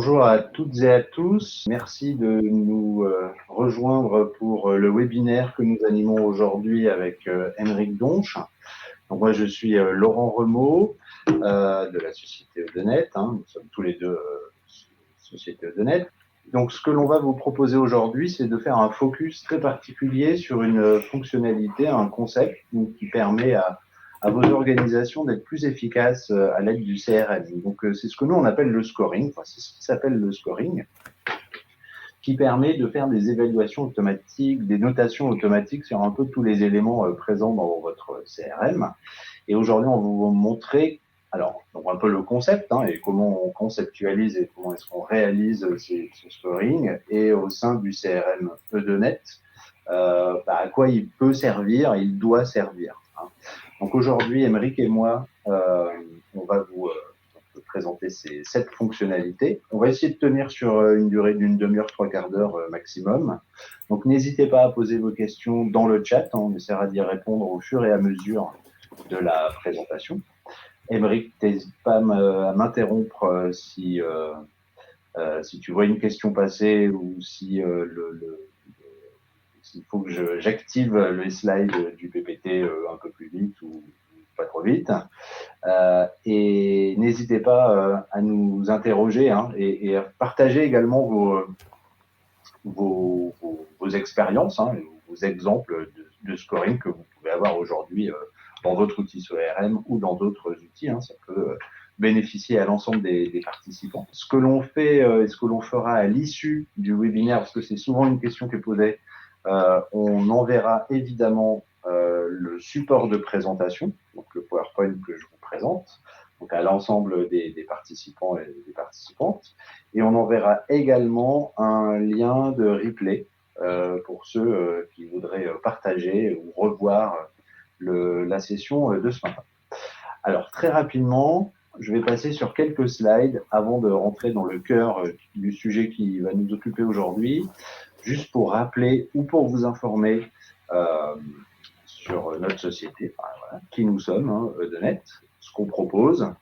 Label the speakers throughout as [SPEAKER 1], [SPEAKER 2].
[SPEAKER 1] Bonjour à toutes et à tous. Merci de nous rejoindre pour le webinaire que nous animons aujourd'hui avec Émeric Donche. Donc moi, je suis Laurent Remaud de la société Eudenet. Nous sommes tous les deux société Eudenet. Donc, ce que l'on va vous proposer aujourd'hui, c'est de faire un focus très particulier sur une fonctionnalité, un concept qui permet à vos organisations d'être plus efficaces à l'aide du CRM. Donc, c'est ce que nous, on appelle le scoring. Enfin, c'est ce qui s'appelle le scoring, qui permet de faire des évaluations automatiques, des notations automatiques sur un peu tous les éléments présents dans votre CRM. Et aujourd'hui, on va vous montrer donc un peu le concept et comment on conceptualise et comment est-ce qu'on réalise ce scoring, et au sein du CRM Eudenet, à quoi il peut servir, il doit servir. Donc aujourd'hui, Émeric et moi, on va vous présenter ces 7 fonctionnalités. On va essayer de tenir sur une durée d'une demi-heure, 3/4 d'heure maximum. Donc n'hésitez pas à poser vos questions dans le chat, on essaiera d'y répondre au fur et à mesure de la présentation. Émeric, n'hésite pas à m'interrompre si tu vois une question passer ou si s'il faut que j'active les slides du PPT un peu plus vite ou pas trop vite. Et n'hésitez pas à nous interroger et à partager également vos expériences, vos exemples de scoring que vous pouvez avoir aujourd'hui dans votre outil CRM ou dans d'autres outils. Ça peut bénéficier à l'ensemble des participants. Ce que l'on fait et ce que l'on fera à l'issue du webinaire, parce que c'est souvent une question qui est posée, on enverra évidemment le support de présentation, donc le PowerPoint que je vous présente, donc à l'ensemble des participants et des participantes. Et on enverra également un lien de replay pour ceux qui voudraient partager ou revoir la session de ce matin. Alors, très rapidement, je vais passer sur quelques slides avant de rentrer dans le cœur du sujet qui va nous occuper aujourd'hui, juste pour rappeler ou pour vous informer sur notre société, qui nous sommes, Eudenet, ce qu'on propose,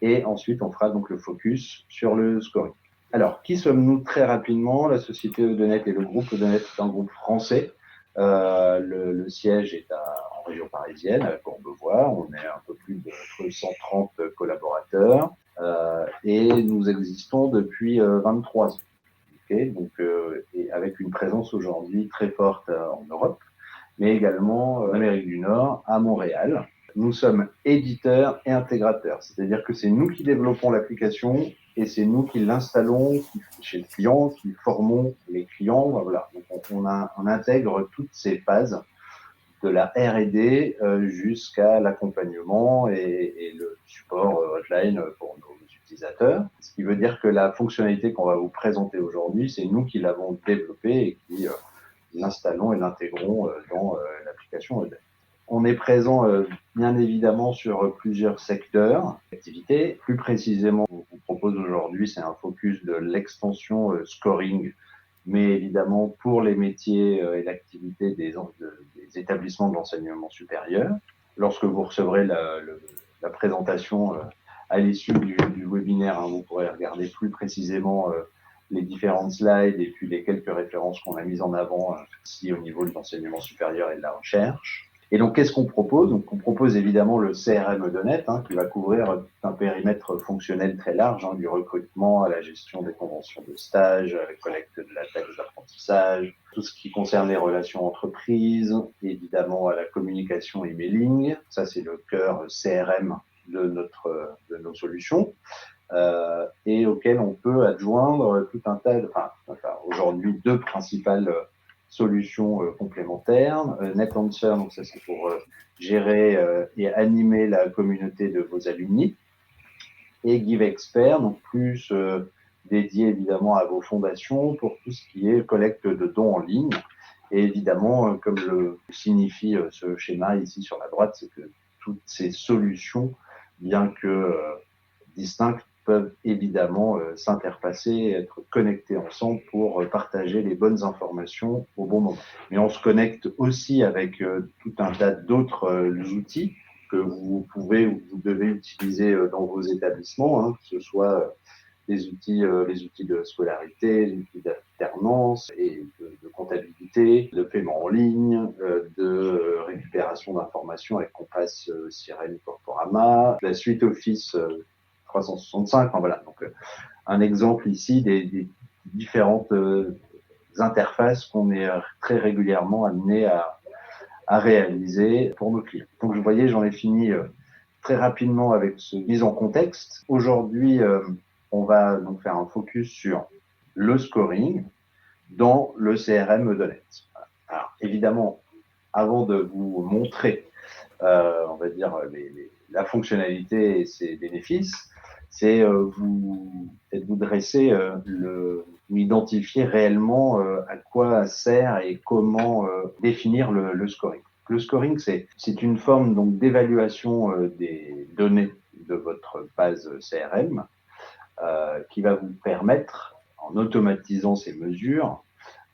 [SPEAKER 1] et ensuite on fera donc le focus sur le scoring. Alors, qui sommes-nous très rapidement? La société Eudenet et le groupe Eudenet est un groupe français. Le siège est en région parisienne, à Courbevoie. On est un peu plus de 130 collaborateurs et nous existons depuis 23 ans. Donc, et avec une présence aujourd'hui très forte en Europe, mais également en Amérique du Nord, à Montréal. Nous sommes éditeurs et intégrateurs, c'est-à-dire que c'est nous qui développons l'application et c'est nous qui l'installons chez le client, qui formons les clients. Voilà. Donc on intègre toutes ces phases de la R&D jusqu'à l'accompagnement et le support hotline pour nos utilisateurs. Ce qui veut dire que la fonctionnalité qu'on va vous présenter aujourd'hui, c'est nous qui l'avons développée et qui l'installons et l'intégrons dans l'application Eudenet. On est présent bien évidemment sur plusieurs secteurs d'activité. Plus précisément, on vous propose aujourd'hui, c'est un focus de l'extension scoring, mais évidemment pour les métiers et l'activité des établissements de l'enseignement supérieur. Lorsque vous recevrez la présentation à l'issue du webinaire, vous pourrez regarder plus précisément les différentes slides et puis les quelques références qu'on a mises en avant ici au niveau de l'enseignement supérieur et de la recherche. Et donc, qu'est-ce qu'on propose? Donc, on propose évidemment le CRM Eudenet, qui va couvrir un périmètre fonctionnel très large, du recrutement à la gestion des conventions de stage, à la collecte de la taxe d'apprentissage, tout ce qui concerne les relations entreprises, évidemment à la communication emailing. Ça, c'est le cœur CRM de nos solutions. Et auquel on peut adjoindre tout un tas aujourd'hui 2 principales solutions complémentaires. NetAnswer, donc ça c'est pour gérer et animer la communauté de vos alumni, et GiveExpert, donc plus dédié évidemment à vos fondations pour tout ce qui est collecte de dons en ligne. Et évidemment, comme le signifie ce schéma ici sur la droite, c'est que toutes ces solutions, bien que distinctes, peuvent évidemment s'interfacer et être connectés ensemble pour partager les bonnes informations au bon moment. Mais on se connecte aussi avec tout un tas d'autres outils que vous pouvez ou vous devez utiliser dans vos établissements, que ce soit les outils de scolarité, les outils d'alternance et de comptabilité, de paiement en ligne, de récupération d'informations avec Compass, Sirène, Corporama, la suite Office 365. Enfin, voilà, donc un exemple ici des différentes interfaces qu'on est très régulièrement amené à réaliser pour nos clients. Donc, vous voyez, j'en ai fini très rapidement avec cette mise en contexte. Aujourd'hui, on va donc faire un focus sur le scoring dans le CRM Edenet. Alors, évidemment, avant de vous montrer, on va dire, la fonctionnalité et ses bénéfices, c'est vous dresser identifier réellement à quoi sert et comment définir le scoring. Le scoring, c'est une forme donc d'évaluation des données de votre base CRM qui va vous permettre, en automatisant ces mesures,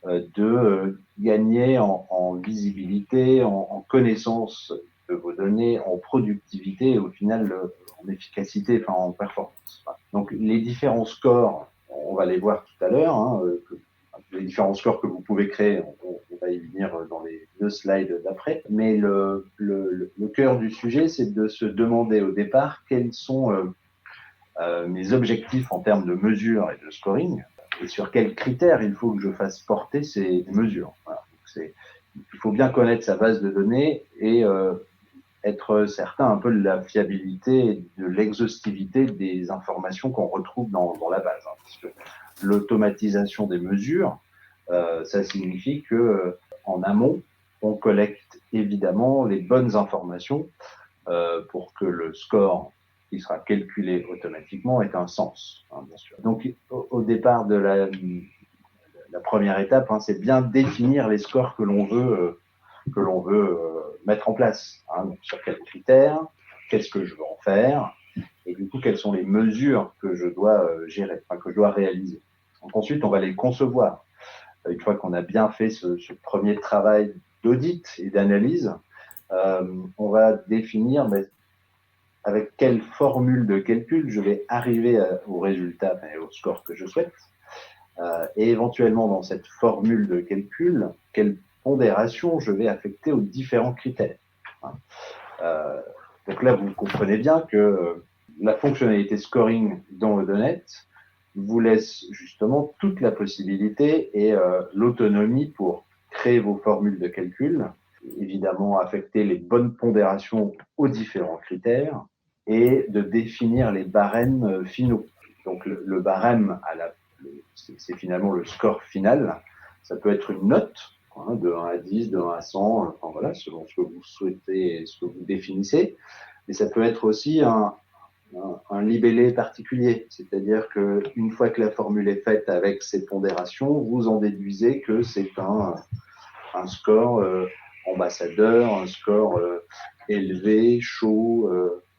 [SPEAKER 1] de gagner en visibilité, en connaissance de vos données, en productivité et au final en efficacité, enfin en performance. Donc les différents scores, on va les voir tout à l'heure, hein, les différents scores que vous pouvez créer, on va y venir dans les 2 slides d'après, mais le cœur du sujet, c'est de se demander au départ quels sont mes objectifs en termes de mesure et de scoring, et sur quels critères il faut que je fasse porter ces mesures. Voilà. Donc il faut bien connaître sa base de données et être certain un peu de la fiabilité et de l'exhaustivité des informations qu'on retrouve dans la base. Hein, parce que l'automatisation des mesures, ça signifie que en amont, on collecte évidemment les bonnes informations pour que le score qui sera calculé automatiquement ait un sens, hein, bien sûr. Donc, au départ de la première étape, hein, c'est bien définir les scores que l'on veut mettre en place. Hein, donc sur quels critères, qu'est-ce que je veux en faire, et du coup, quelles sont les mesures que je dois gérer, enfin, que je dois réaliser. Donc ensuite, on va les concevoir. Une fois qu'on a bien fait ce premier travail d'audit et d'analyse, on va définir avec quelle formule de calcul je vais arriver au résultat et au score que je souhaite. Et éventuellement, dans cette formule de calcul, quelle pondération je vais affecter aux différents critères. Donc là, vous comprenez bien que la fonctionnalité scoring dans Edenet vous laisse justement toute la possibilité et l'autonomie pour créer vos formules de calcul, évidemment affecter les bonnes pondérations aux différents critères et de définir les barèmes finaux. Donc le barème, c'est finalement le score final. Ça peut être une note, hein, de 1 à 10, de 1 à 100, enfin voilà, selon ce que vous souhaitez et ce que vous définissez. Mais ça peut être aussi un libellé particulier, c'est-à-dire qu'une fois que la formule est faite avec ces pondérations, vous en déduisez que c'est un score ambassadeur, un score élevé, chaud,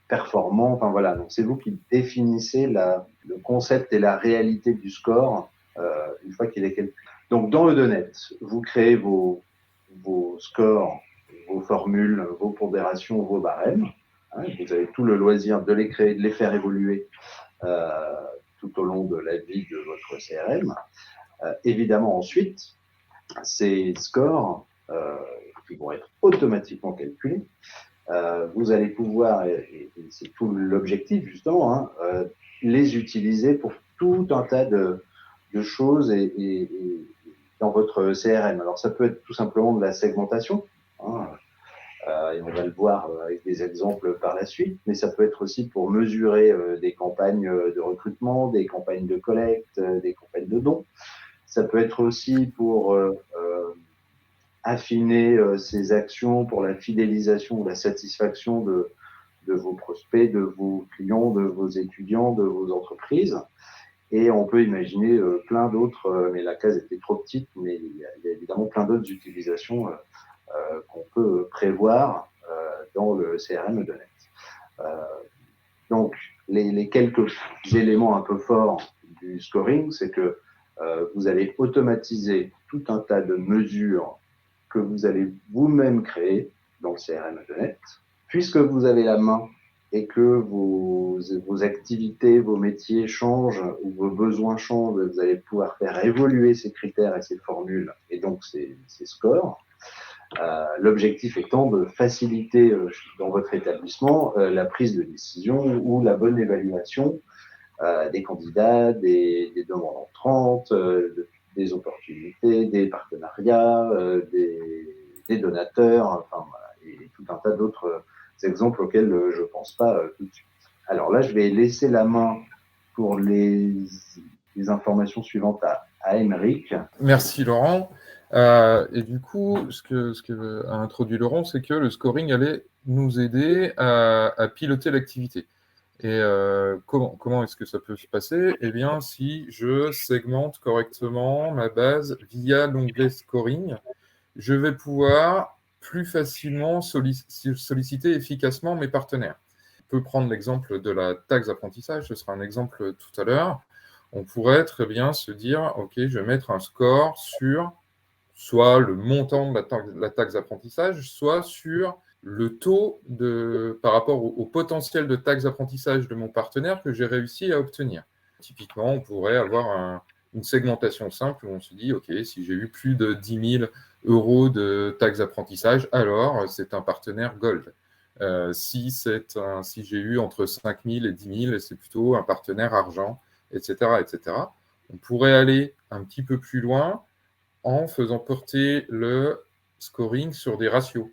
[SPEAKER 1] performant, enfin voilà. Donc c'est vous qui définissez le concept et la réalité du score une fois qu'il est calculé. Donc dans Edenet, vous créez vos scores, vos formules, vos pondérations, vos barèmes. Hein, vous avez tout le loisir de les créer, de les faire évoluer tout au long de la vie de votre CRM. Évidemment, ensuite, ces scores qui vont être automatiquement calculés, vous allez pouvoir, et c'est tout l'objectif justement, hein, les utiliser pour tout un tas de choses et dans votre CRM. Alors ça peut être tout simplement de la segmentation, hein, et on va le voir avec des exemples par la suite, mais ça peut être aussi pour mesurer des campagnes de recrutement, des campagnes de collecte, des campagnes de dons. Ça peut être aussi pour affiner ces actions pour la fidélisation ou la satisfaction de vos prospects, de vos clients, de vos étudiants, de vos entreprises. Et on peut imaginer plein d'autres, mais la case était trop petite, mais il y a évidemment plein d'autres utilisations qu'on peut prévoir dans le CRM Edenet. Donc, les quelques éléments un peu forts du scoring, c'est que vous allez automatiser tout un tas de mesures que vous allez vous-même créer dans le CRM Edenet. Puisque vous avez la main et que vos activités, vos métiers changent ou vos besoins changent, vous allez pouvoir faire évoluer ces critères et ces formules et donc ces scores. L'objectif étant de faciliter dans votre établissement la prise de décision ou la bonne évaluation des candidats, des demandes entrantes, des opportunités, des partenariats, des donateurs, enfin, voilà, et tout un tas d'autres exemples auxquels je ne pense pas tout de suite. Alors là, je vais laisser la main pour les informations suivantes à Émeric.
[SPEAKER 2] Merci Laurent. Et du coup, ce que a introduit Laurent, c'est que le scoring allait nous aider à piloter l'activité. Et comment est-ce que ça peut se passer? Eh bien, si je segmente correctement ma base via l'onglet scoring, je vais pouvoir plus facilement solliciter efficacement mes partenaires. On peut prendre l'exemple de la taxe d'apprentissage, ce sera un exemple tout à l'heure. On pourrait très bien se dire, OK, je vais mettre un score sur soit le montant de la taxe d'apprentissage, soit sur le taux par rapport au potentiel de taxe d'apprentissage de mon partenaire que j'ai réussi à obtenir. Typiquement, on pourrait avoir une segmentation simple où on se dit, OK, si j'ai eu plus de 10 000 euros de taxe d'apprentissage, alors c'est un partenaire Gold. Si j'ai eu entre 5 000 et 10 000, c'est plutôt un partenaire argent, etc., etc. On pourrait aller un petit peu plus loin en faisant porter le scoring sur des ratios.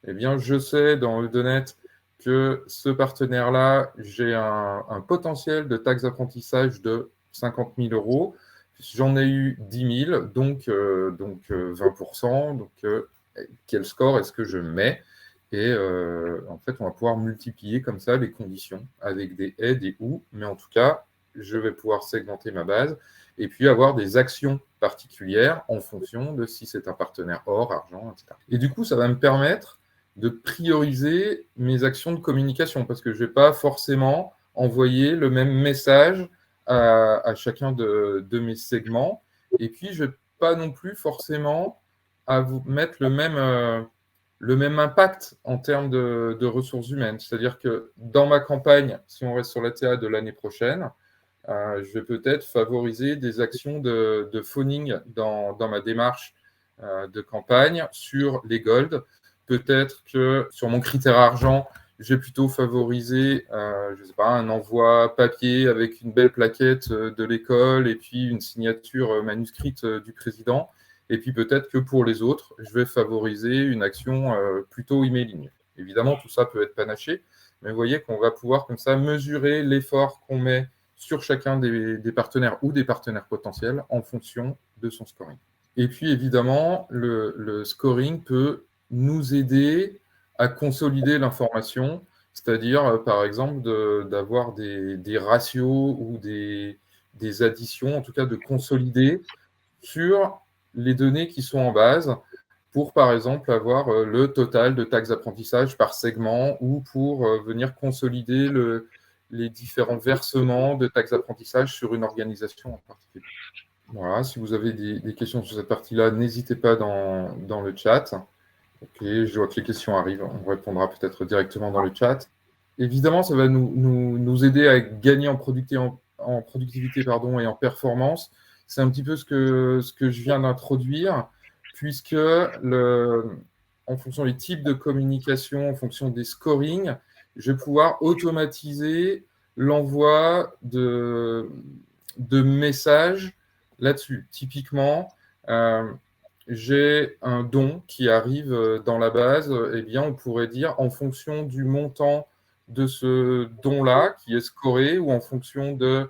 [SPEAKER 2] Eh bien, je sais dans Eudonate que ce partenaire-là, j'ai un potentiel de taxe d'apprentissage de 50 000 euros. J'en ai eu 10 000, donc 20%. Donc, quel score est-ce que je mets? Et en fait, on va pouvoir multiplier comme ça les conditions avec des et, des ou. Mais en tout cas, je vais pouvoir segmenter ma base et puis avoir des actions particulières en fonction de si c'est un partenaire or, argent, etc. Et du coup, ça va me permettre de prioriser mes actions de communication parce que je ne vais pas forcément envoyer le même message à chacun de mes segments. Et puis, je ne vais pas non plus forcément à vous mettre le même impact en termes de ressources humaines. C'est-à-dire que dans ma campagne, si on reste sur la TA de l'année prochaine, je vais peut-être favoriser des actions de phoning dans ma démarche de campagne sur les golds. Peut-être que sur mon critère argent, je vais plutôt favoriser je sais pas, un envoi papier avec une belle plaquette de l'école et puis une signature manuscrite du président. Et puis peut-être que pour les autres, je vais favoriser une action plutôt emailing. Évidemment, tout ça peut être panaché, mais vous voyez qu'on va pouvoir comme ça mesurer l'effort qu'on met sur chacun des partenaires ou des partenaires potentiels en fonction de son scoring. Et puis évidemment, le scoring peut nous aider à consolider l'information, c'est-à-dire par exemple d'avoir des ratios ou des additions, en tout cas de consolider sur les données qui sont en base pour, par exemple, avoir le total de taxes d'apprentissage par segment ou pour venir consolider les différents versements de taxes d'apprentissage sur une organisation en particulier. Voilà, si vous avez des questions sur cette partie-là, n'hésitez pas dans le chat. Ok, je vois que les questions arrivent, on répondra peut-être directement dans le chat. Évidemment, ça va nous aider à gagner en productivité et en performance. C'est un petit peu ce que je viens d'introduire, puisque en fonction des types de communication, en fonction des scorings, je vais pouvoir automatiser l'envoi de messages là-dessus. Typiquement, j'ai un don qui arrive dans la base, eh bien, on pourrait dire en fonction du montant de ce don-là qui est scoré ou en fonction du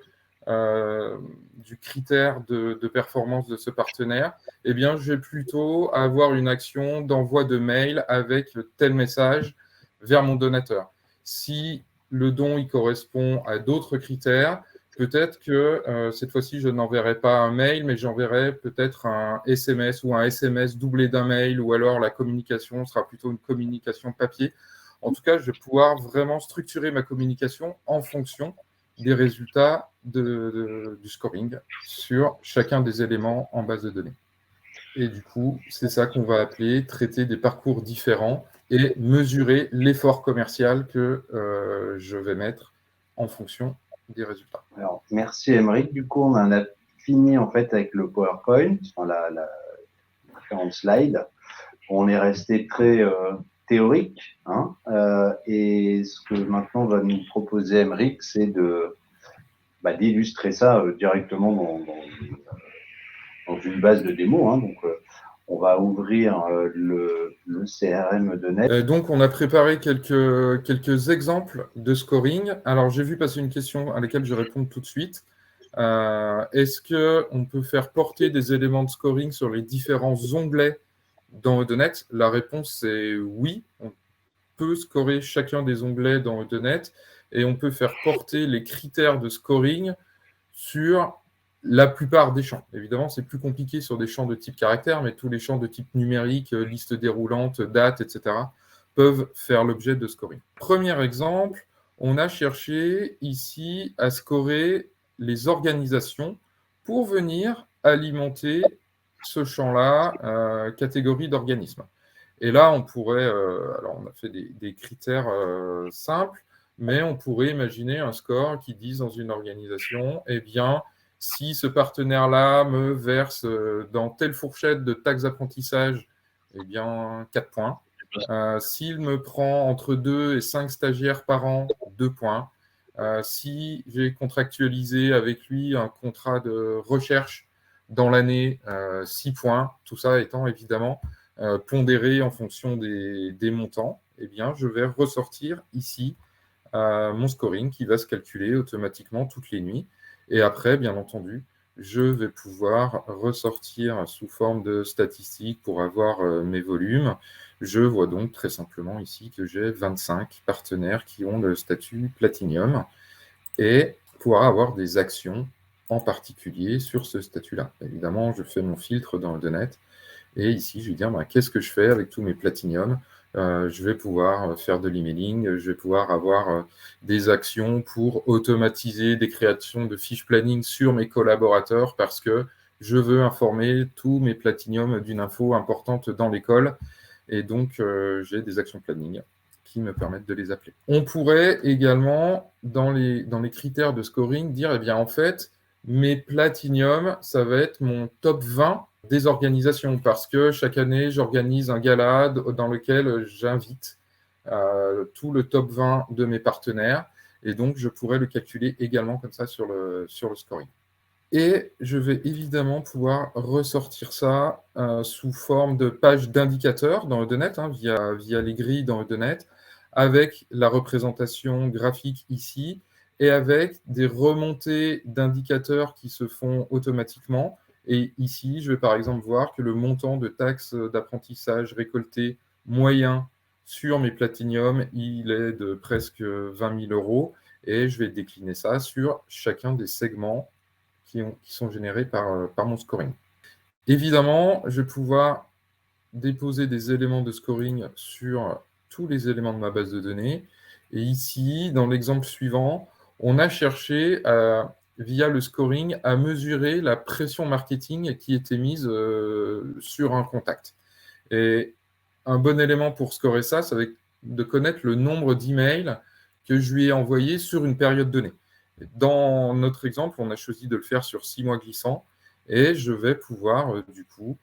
[SPEAKER 2] critère de performance de ce partenaire, eh bien, je vais plutôt avoir une action d'envoi de mail avec tel message vers mon donateur. Si le don il correspond à d'autres critères, peut-être que cette fois-ci, je n'enverrai pas un mail, mais j'enverrai peut-être un SMS ou un SMS doublé d'un mail, ou alors la communication sera plutôt une communication papier. En tout cas, je vais pouvoir vraiment structurer ma communication en fonction des résultats du scoring sur chacun des éléments en base de données. Et du coup, c'est ça qu'on va appeler traiter des parcours différents et mesurer l'effort commercial que je vais mettre en fonction des résultats.
[SPEAKER 1] Alors, merci Émeric. Du coup, on en a fini en fait avec le PowerPoint, enfin, la différente slide. On est resté très théorique, hein, et ce que maintenant va nous proposer Émeric, c'est d'illustrer ça directement dans une base de démo. Hein. Donc, on va ouvrir le CRM de Net.
[SPEAKER 2] Donc, on a préparé quelques exemples de scoring. Alors, j'ai vu passer une question à laquelle je réponds tout de suite. Est-ce qu'on peut faire porter des éléments de scoring sur les différents onglets dans Odenet? La réponse est oui. On peut scorer chacun des onglets dans Odenet et on peut faire porter les critères de scoring sur la plupart des champs. Évidemment, c'est plus compliqué sur des champs de type caractère, mais tous les champs de type numérique, liste déroulante, date, etc., peuvent faire l'objet de scoring. Premier exemple, on a cherché ici à scorer les organisations pour venir alimenter ce champ-là, catégorie d'organismes. Et là, on pourrait, alors on a fait des critères simples, mais on pourrait imaginer un score qui dise dans une organisation, eh bien, si ce partenaire-là me verse dans telle fourchette de taxes d'apprentissage, eh bien, 4 points. S'il me prend entre 2 et 5 stagiaires par an, 2 points. Si j'ai contractualisé avec lui un contrat de recherche dans l'année, 6 points. Tout ça étant évidemment pondéré en fonction des montants, eh bien, je vais ressortir ici mon scoring qui va se calculer automatiquement toutes les nuits. Et après, bien entendu, je vais pouvoir ressortir sous forme de statistiques pour avoir mes volumes. Je vois donc très simplement ici que j'ai 25 partenaires qui ont le statut Platinium et pouvoir avoir des actions en particulier sur ce statut-là. Évidemment, je fais mon filtre dans Odenet. Et ici, je vais dire, qu'est-ce que je fais avec tous mes platiniums? Je vais pouvoir faire de l'emailing, je vais pouvoir avoir des actions pour automatiser des créations de fiches planning sur mes collaborateurs parce que je veux informer tous mes platiniums d'une info importante dans l'école. Et donc, j'ai des actions planning qui me permettent de les appeler. On pourrait également, dans les critères de scoring, dire, eh bien, en fait, mes platiniums, ça va être mon top 20 des organisations parce que chaque année, j'organise un gala dans lequel j'invite tout le top 20 de mes partenaires et donc je pourrais le calculer également comme ça sur le scoring. Et je vais évidemment pouvoir ressortir ça sous forme de page d'indicateurs dans Odenet, hein, via les grilles dans Odenet, avec la représentation graphique ici et avec des remontées d'indicateurs qui se font automatiquement. Et ici, je vais par exemple voir que le montant de taxes d'apprentissage récolté moyen sur mes platiniums, il est de presque 20 000 euros. Et je vais décliner ça sur chacun des segments qui sont générés par mon scoring. Évidemment, je vais pouvoir déposer des éléments de scoring sur tous les éléments de ma base de données. Et ici, dans l'exemple suivant, on a cherché, via le scoring, à mesurer la pression marketing qui était mise sur un contact. Et un bon élément pour scorer ça, ça va être de connaître le nombre d'emails que je lui ai envoyés sur une période donnée. Dans notre exemple, on a choisi de le faire sur 6 mois glissants et je vais pouvoir, du coup,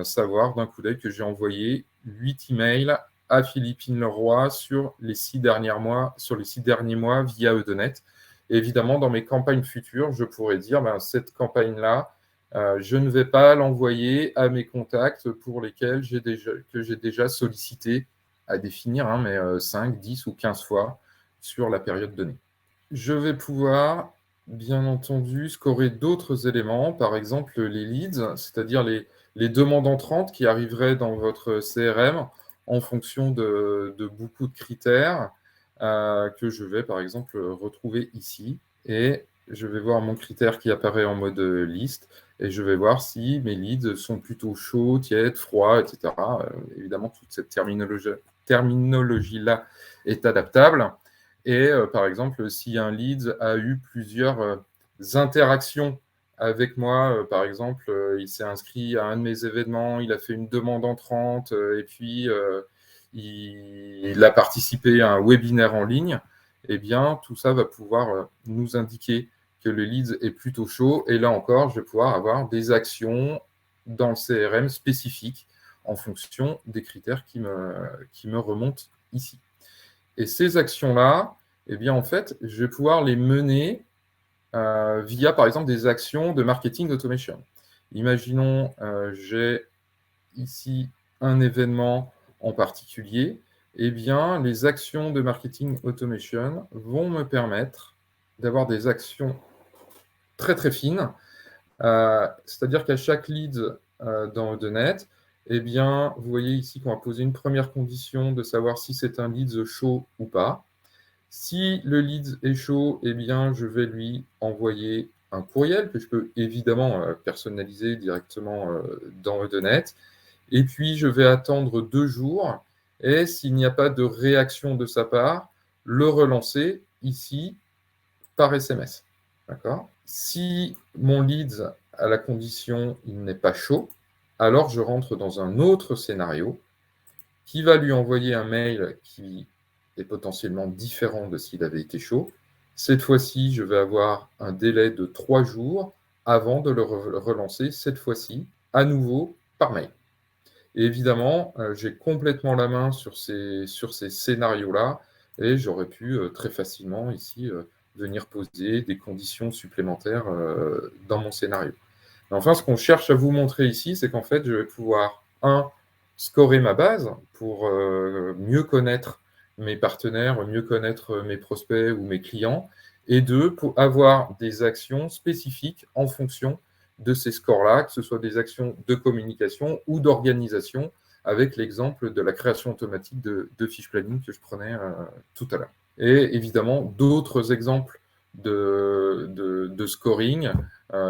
[SPEAKER 2] savoir d'un coup d'œil que j'ai envoyé 8 emails à Philippine Leroy sur les 6 derniers mois via Odenet. Et évidemment, dans mes campagnes futures, je pourrais dire cette campagne-là, je ne vais pas l'envoyer à mes contacts pour lesquels j'ai déjà sollicité à définir, mais 5, 10 ou 15 fois sur la période donnée. Je vais pouvoir, bien entendu, scorer d'autres éléments, par exemple les leads, c'est-à-dire les demandes entrantes qui arriveraient dans votre CRM en fonction de beaucoup de critères que je vais, par exemple, retrouver ici. Et je vais voir mon critère qui apparaît en mode liste et je vais voir si mes leads sont plutôt chauds, tièdes, froids, etc. Évidemment, toute cette terminologie-là est adaptable. Et par exemple, si un lead a eu plusieurs interactions avec moi, par exemple, il s'est inscrit à un de mes événements, il a fait une demande entrante, et puis il a participé à un webinaire en ligne, eh bien, tout ça va pouvoir nous indiquer que le lead est plutôt chaud. Et là encore, je vais pouvoir avoir des actions dans le CRM spécifiques en fonction des critères qui me remontent ici. Et ces actions-là, eh bien, en fait, je vais pouvoir les mener via, par exemple, des actions de marketing automation. Imaginons, j'ai ici un événement en particulier. Eh bien, les actions de marketing automation vont me permettre d'avoir des actions très, très fines. C'est-à-dire qu'à chaque lead dans Odenet, eh bien, vous voyez ici qu'on va poser une première condition de savoir si c'est un lead chaud ou pas. Si le lead est chaud, eh bien, je vais lui envoyer un courriel que je peux évidemment personnaliser directement dans Odenet. Et puis, je vais attendre 2 jours. Et s'il n'y a pas de réaction de sa part, le relancer ici par SMS. D'accord ? Si mon lead à la condition il n'est pas chaud, alors je rentre dans un autre scénario qui va lui envoyer un mail qui est potentiellement différent de s'il avait été chaud. Cette fois-ci, je vais avoir un délai de 3 jours avant de le relancer, cette fois-ci, à nouveau par mail. Et évidemment, j'ai complètement la main sur ces scénarios-là et j'aurais pu très facilement ici venir poser des conditions supplémentaires dans mon scénario. Mais enfin, ce qu'on cherche à vous montrer ici, c'est qu'en fait, je vais pouvoir, scorer ma base pour mieux connaître mes partenaires, mieux connaître mes prospects ou mes clients, et 2, pour avoir des actions spécifiques en fonction de ces scores-là, que ce soit des actions de communication ou d'organisation, avec l'exemple de la création automatique de fiches planning que je prenais tout à l'heure. Et évidemment, d'autres exemples de scoring,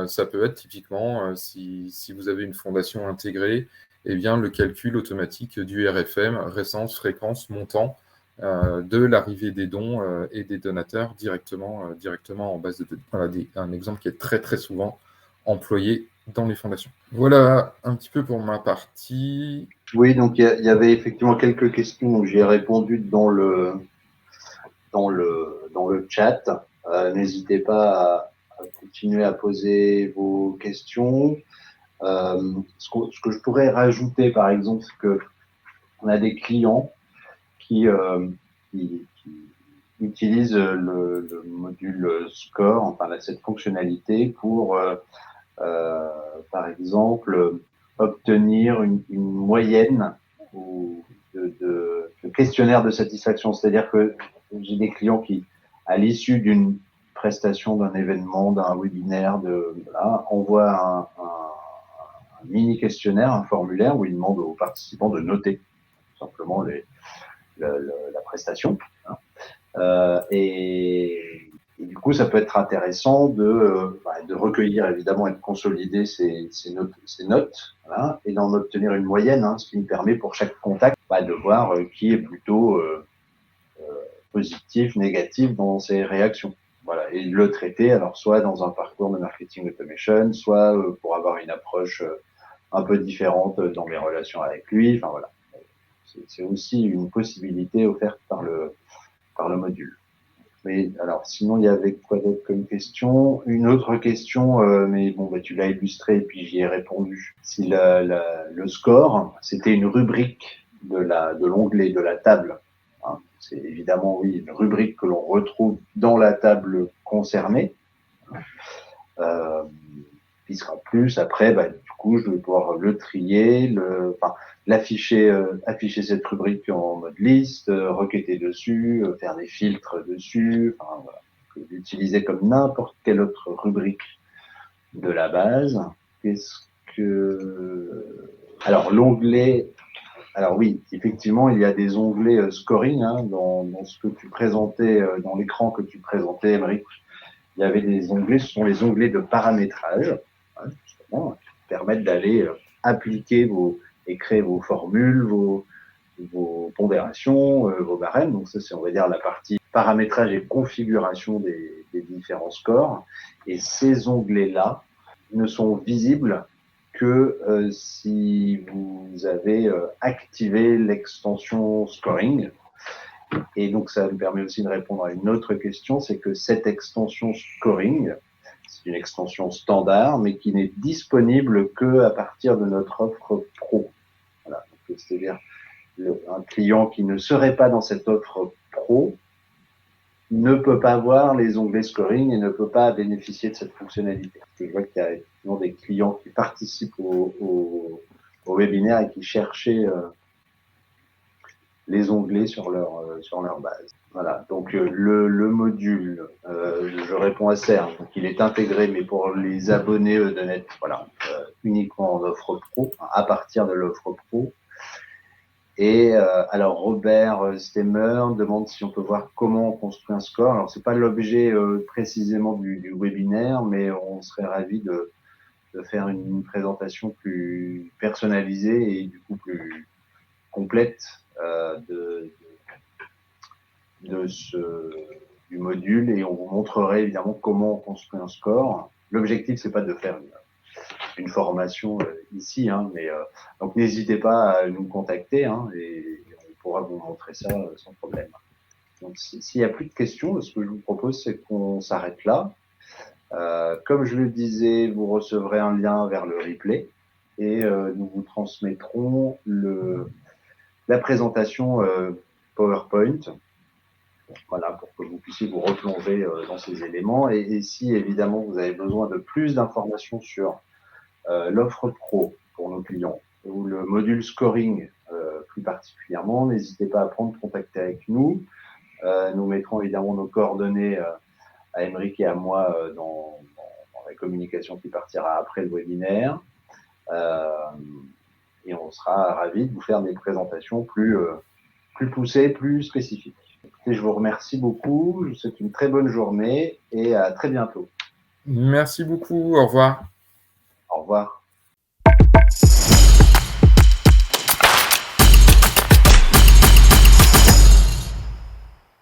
[SPEAKER 2] ça peut être typiquement, si vous avez une fondation intégrée, eh bien, le calcul automatique du RFM, récence, fréquence, montant, de l'arrivée des dons et des donateurs directement en base de données. Voilà un exemple qui est très très souvent employé dans les fondations. Voilà un petit peu pour ma partie.
[SPEAKER 1] Oui, donc il y avait effectivement quelques questions où j'ai répondu dans le chat. N'hésitez pas à continuer à poser vos questions. Ce que je pourrais rajouter, par exemple, c'est que on a des clients qui utilisent le module score, enfin cette fonctionnalité pour, par exemple, obtenir une moyenne ou de questionnaire de satisfaction. C'est-à-dire que j'ai des clients qui, à l'issue d'une prestation, d'un événement, d'un webinaire, envoient un mini questionnaire, un formulaire où ils demandent aux participants de noter tout simplement la prestation. Et du coup, ça peut être intéressant de recueillir évidemment et de consolider ces notes voilà, et d'en obtenir une moyenne, ce qui me permet pour chaque contact de voir qui est plutôt positif, négatif dans ses réactions. Voilà, et de le traiter, alors soit dans un parcours de marketing automation, soit pour avoir une approche un peu différente dans mes relations avec lui. Enfin voilà, c'est aussi une possibilité offerte par le module. Mais alors, sinon, il y avait quoi d'autre comme question? Une autre question, mais bon, tu l'as illustré et puis j'y ai répondu. Si le score, c'était une rubrique de l'onglet de la table. C'est évidemment, oui, une rubrique que l'on retrouve dans la table concernée. Puisqu'en plus, après, du coup, je vais pouvoir le trier, l'afficher, afficher cette rubrique en mode liste, requêter dessus, faire des filtres dessus, voilà, l'utiliser comme n'importe quelle autre rubrique de la base. Alors, l'onglet, alors oui, effectivement, il y a des onglets scoring dans ce que tu présentais, dans l'écran que tu présentais, Émeric. Il y avait des onglets, ce sont les onglets de paramétrage, justement, qui permettent d'aller appliquer et créer vos formules, vos pondérations, vos barèmes. Donc ça, c'est, on va dire, la partie paramétrage et configuration des différents scores. Et ces onglets-là ne sont visibles que si vous avez activé l'extension scoring. Et donc, ça me permet aussi de répondre à une autre question, c'est que cette extension scoring, c'est une extension standard, mais qui n'est disponible qu'à partir de notre offre pro. Voilà. C'est-à-dire un client qui ne serait pas dans cette offre pro ne peut pas voir les onglets scoring et ne peut pas bénéficier de cette fonctionnalité. Je vois qu'il y a effectivement des clients qui participent au webinaire et qui cherchaient les onglets sur leur base. Voilà, donc le module, je réponds à Serge, donc il est intégré, mais pour les abonnés Edenet, voilà, uniquement en offre pro, à partir de l'offre pro. Et alors Robert Stemmer demande si on peut voir comment on construit un score. Alors c'est pas l'objet précisément du webinaire, mais on serait ravi de faire une présentation plus personnalisée et du coup plus complète du module, et on vous montrerait évidemment comment on construit un score. L'objectif, c'est pas de faire une formation ici, hein, mais donc n'hésitez pas à nous contacter, hein, et on pourra vous montrer ça sans problème. Donc s'il n'y a plus de questions, ce que je vous propose, c'est qu'on s'arrête là. Comme je le disais, vous recevrez un lien vers le replay et nous vous transmettrons la présentation PowerPoint, voilà, pour que vous puissiez vous replonger dans ces éléments. Et si évidemment vous avez besoin de plus d'informations sur l'offre pro pour nos clients ou le module scoring plus particulièrement, n'hésitez pas à prendre contact avec nous. Nous mettrons évidemment nos coordonnées à Émeric et à moi dans la communication qui partira après le webinaire. Et on sera ravis de vous faire des présentations plus poussées, plus spécifiques. Et je vous remercie beaucoup, je vous souhaite une très bonne journée et à très bientôt.
[SPEAKER 2] Merci beaucoup, au revoir.
[SPEAKER 1] Au revoir.